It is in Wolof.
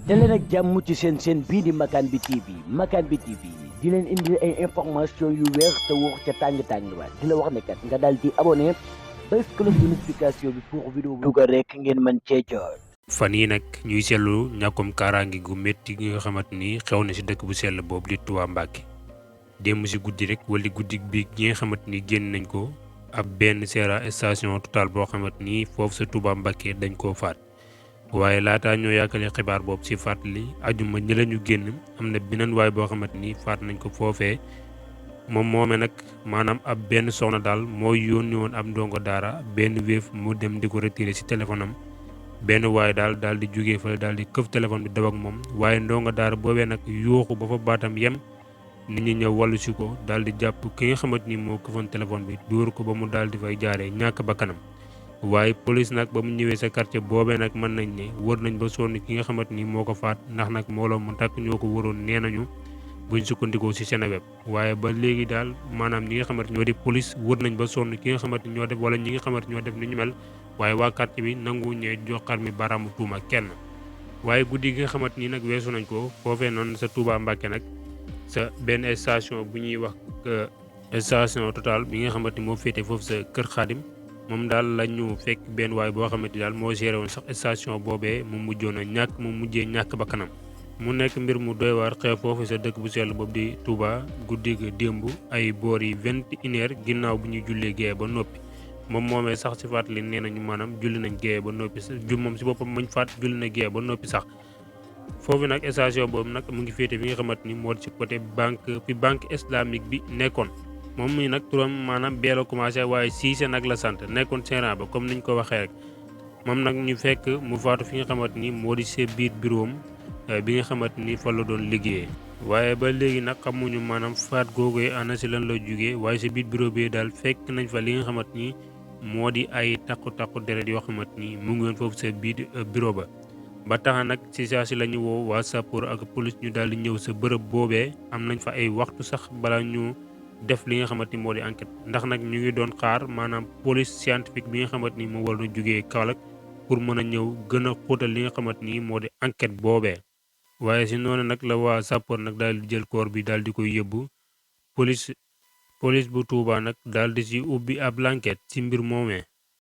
daleen ak jàmm ci seen bii di Makane bi TV Makane bi TV di leen indi ay information yu wér te wóor ca tàng-tàng ba di la wax ne kat nga daal di abonné bés cloche de notification bi pour vidéo bu dugal rek ngeen mën cee jot. fan yi nag ñuy seetlu ñàkkum kaaraange gu métti gi nga xamante ni xew na ci dëkk bu sell boobu di Touba Mbacké démb ci guddi rek wala guddi bi gi nga xamante ni génn nañ ko ab benn station Total boo xamante ni foofu sa Touba Mbacké dañ koo faat. waaye laataa ñoo yàkkale xibaar boobu ci fàttali ajuma ñi lañu génn am na beneen waay boo xamante ni faat nañ ko foofee moom moomee nag maanaam ab benn soxna daal mooy yónni woon ab ndongo daara benn wéef mu dem di ko retiré ci téléphone am benn waaye daal di jógee fa daal di këf téléphone bi daw ak moom waaye ndongo daara boobee nag yuuxu ba fa baatam yem nit ñi ñëw wàllu si ko daal di jàpp ki nga xamante ni moo këfoon téléphone bi dóor ko ba mu daal di fay jaaree ñàkk bakkanam waaye police nag ba mu ñëwee sa quartier boobee nag mën nañ ne wër nañ ba sonn ki nga xamante ni moo ko faat ndax nag mbooloo mu takk ñoo ko wëroon nee nañu buñ sukkandikoo ci Seneweb waaye ba léegi daal maanaam ñi nga xamante ñoo di police wër nañ ba sonn ki nga xamante ñoo def wala ñi nga xamante ñoo def ni ñu mel waaye waa quartier bi nangu ñee joxar mi baraamu tuuma kenn waaye guddi gi nga xamante ni nag weesu nañ ko foofee noonu sa Touba Mbacké nag sa benn station bu ñuy wax station Total bi nga xamante ni moo féete foofu sa Kër Xaadim moom daal la ñu fekk benn waay boo xamante ni daal moo géré woon sax station boobee mu mujjee ñàkk bakkanam mu nekk mbir mu doy waar xew foofu sa dëkk bu sell boobu di Touba guddi gi démb ay boor yi 21h ginnaaw bu ñuy jullee géeye ba noppi moom moomee sax ci fàttali nee nañu maanaam julli nañ géeye ba noppi moom ci boppam mañ faat julli na géeye ba noppi sax foofu nag station boobu nag mu ngi féete fi nga xamante ni moo ci côté banque islamique bi nekkoon moom mi nag turam maanaam bee la commencé waaye Cissé nag la sant nekkoon gérant ba comme niñ ko waxee rek moom nag ñu fekk mu faatu fi nga xamante ni moo di see biir bureau bi nga xamante ni fa la doon liggéeyee. waaye ba léegi nag xamuñu maanaam faat googee ana si lan la jógee waaye si biir bureau bi daal fekk nañ fa li nga xamante ni moo di ay takku deret yoo xamante ni mu ngi woon foofu sa biir bureau ba. ba tax nag ci saa si la ñu woo waa sapeur ak police ñu daal di ñëw sa bërëb boobee am nañ fa ay waxtu sax bala ñu def li nga xamante ni moo di enquête ndax nag ñu ngi doon xaar maanaam police scientifique bi nga xamante ni moo war na jógee Kaolack pour mën a ñëw gën a xóotal li nga xamante ni moo di enquête boobee. waaye si noonu nag la waa sapeur nag daal di jël corps bi daal di koy yóbbu police bu Touba nag daal di ci ubbi ab enquête ci mbir moomee.